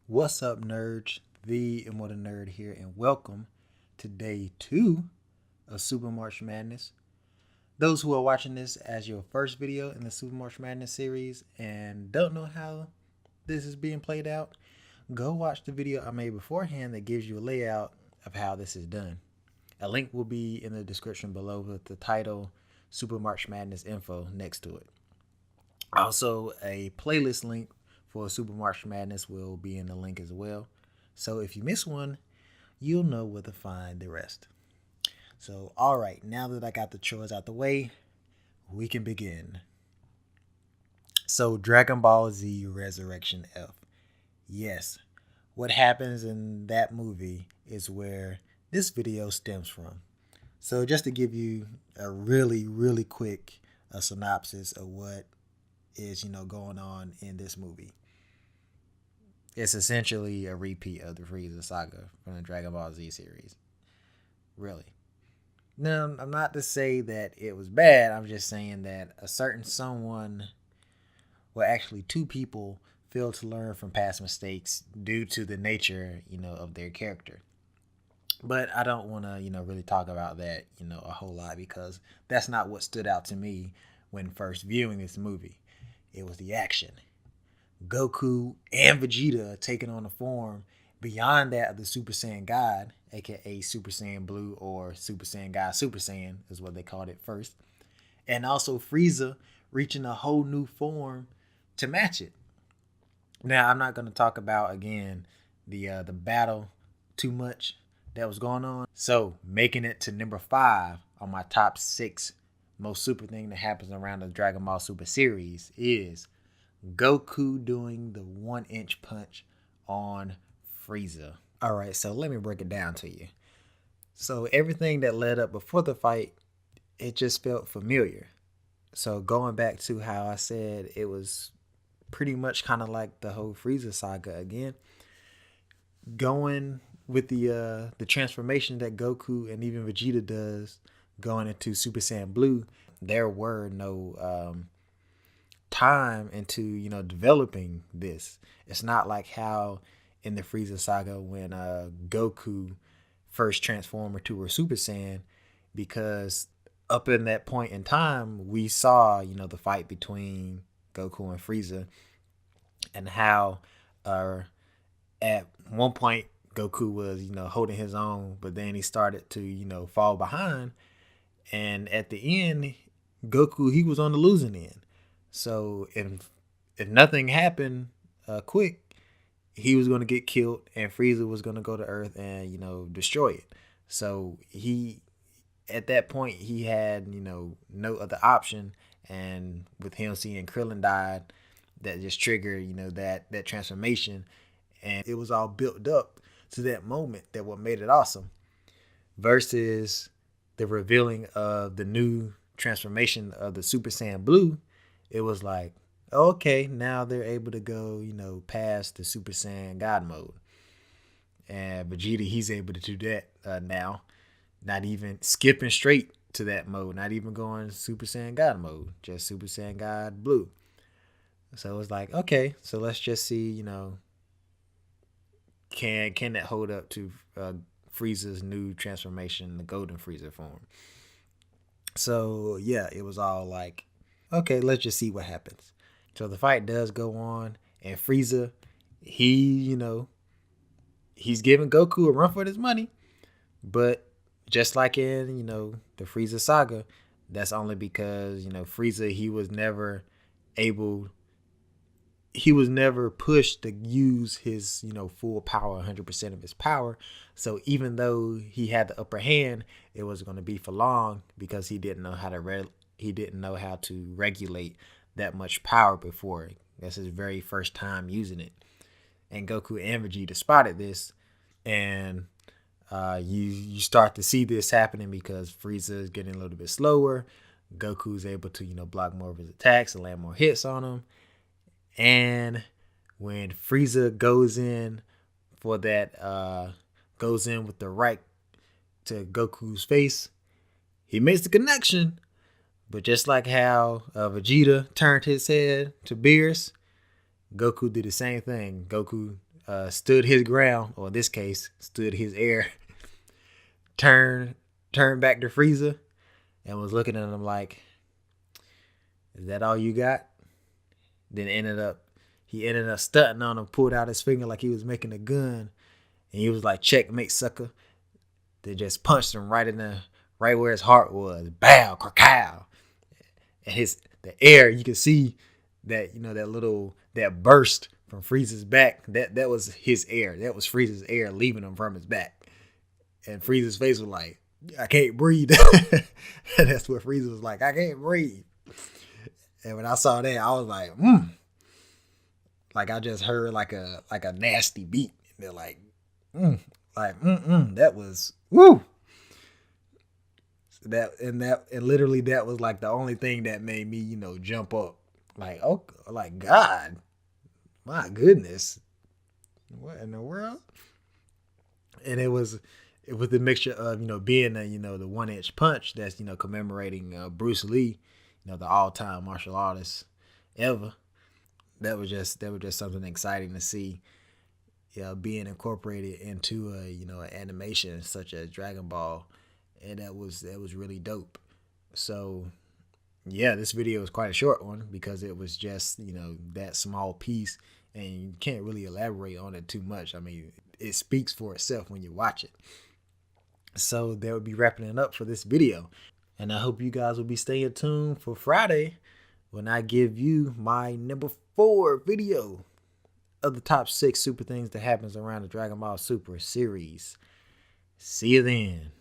What's up, nerds? The Immortal Nerd here, and welcome to day 2 of Super March Madness. Those who are watching this as your first video in the Super March Madness series and don't know how this is being played out, go watch the video I made beforehand that gives you a layout of how this is done. A link will be in the description below with the title Super March Madness info next to it. Also, a playlist link for Super March Madness will be in the link as well. So if you miss one, you'll know where to find the rest. So, alright, now that I got the chores out the way, we can begin. So, Dragon Ball Z Resurrection F. Yes, what happens in that movie is where this video stems from. So, just to give you a really quick synopsis of what is going on in this movie. It's essentially a repeat of the Frieza saga from the Dragon Ball Z series. Really. Now, I'm not to say that it was bad. I'm just saying that a certain someone, well, actually two people, failed to learn from past mistakes due to the nature, of their character. But I don't want to, really talk about that, a whole lot, because that's not what stood out to me when first viewing this movie. It was the action. Goku and Vegeta taking on a form beyond that of the Super Saiyan God, aka Super Saiyan Blue or Super Saiyan God Super Saiyan is what they called it first. And also Frieza reaching a whole new form to match it. Now, I'm not going to talk about, again, the battle too much that was going on. So, making it to number 5 on my top 6 most super thing that happens around the Dragon Ball Super series is Goku doing the 1-inch punch on Frieza. Alright, so let me break it down to you. So everything that led up before the fight, it just felt familiar. So going back to how I said it was pretty much kind of like the whole Frieza saga again. Going with the transformation that Goku and even Vegeta does going into Super Saiyan Blue, there were no time into developing this. It's not like how in the Frieza saga when Goku first transformed into a Super Saiyan, because up in that point in time we saw the fight between Goku and Frieza, and how at one point Goku was holding his own, but then he started to fall behind, and at the end Goku, he was on the losing end. So if nothing happened quick, he was going to get killed, and Frieza was going to go to Earth and destroy it. So he, at that point, he had no other option, and with him seeing Krillin died, that just triggered that transformation, and it was all built up to that moment that what made it awesome. Versus the revealing of the new transformation of the Super Saiyan Blue, it was like, okay, now they're able to go, past the Super Saiyan God mode. And Vegeta, he's able to do that now. Not even skipping straight to that mode. Not even going Super Saiyan God mode. Just Super Saiyan God Blue. So it was like, okay, so let's just see, can that hold up to Frieza's new transformation, the Golden Frieza form. So yeah, it was all like, okay, let's just see what happens. So the fight does go on, and Frieza, he, he's giving Goku a run for his money, but just like in, the Frieza saga, that's only because, Frieza, he was never pushed to use his, full power, 100% of his power. So even though he had the upper hand, it was going to be for long because he didn't know how to regulate that much power before. That's his very first time using it. And Goku and Vegeta spotted this, and you start to see this happening because Frieza is getting a little bit slower. Goku's able to block more of his attacks and land more hits on him. And when Frieza goes in for that, goes in with the right to Goku's face, he makes the connection. But just like how Vegeta turned his head to Beerus, Goku did the same thing. Goku stood his ground, or in this case, stood his air, turned back to Frieza, and was looking at him like, "Is that all you got?" Then he ended up stunting on him, pulled out his finger like he was making a gun, and he was like, "Checkmate, sucker." They just punched him right where his heart was. Bow, krakow. And the air, you can see that, that burst from Frieza's back. That was his air. That was Frieza's air leaving him from his back. And Frieza's face was like, "I can't breathe." And that's what Frieza was like, "I can't breathe." And when I saw that, I was like, like I just heard like a nasty beat. And they're like, that was woo. And literally that was like the only thing that made me, jump up. Like, oh, like, God, my goodness, what in the world? And it was the mixture of, being a, the 1-inch punch that's, commemorating Bruce Lee, the all-time martial artist ever. That was just something exciting to see, being incorporated into an animation such as Dragon Ball. And that was really dope. So yeah, this video was quite a short one because it was just, that small piece, and you can't really elaborate on it too much. I mean, it speaks for itself when you watch it. So that would be wrapping it up for this video. And I hope you guys will be staying tuned for Friday when I give you my number 4 video of the top 6 super things that happens around the Dragon Ball Super series. See you then.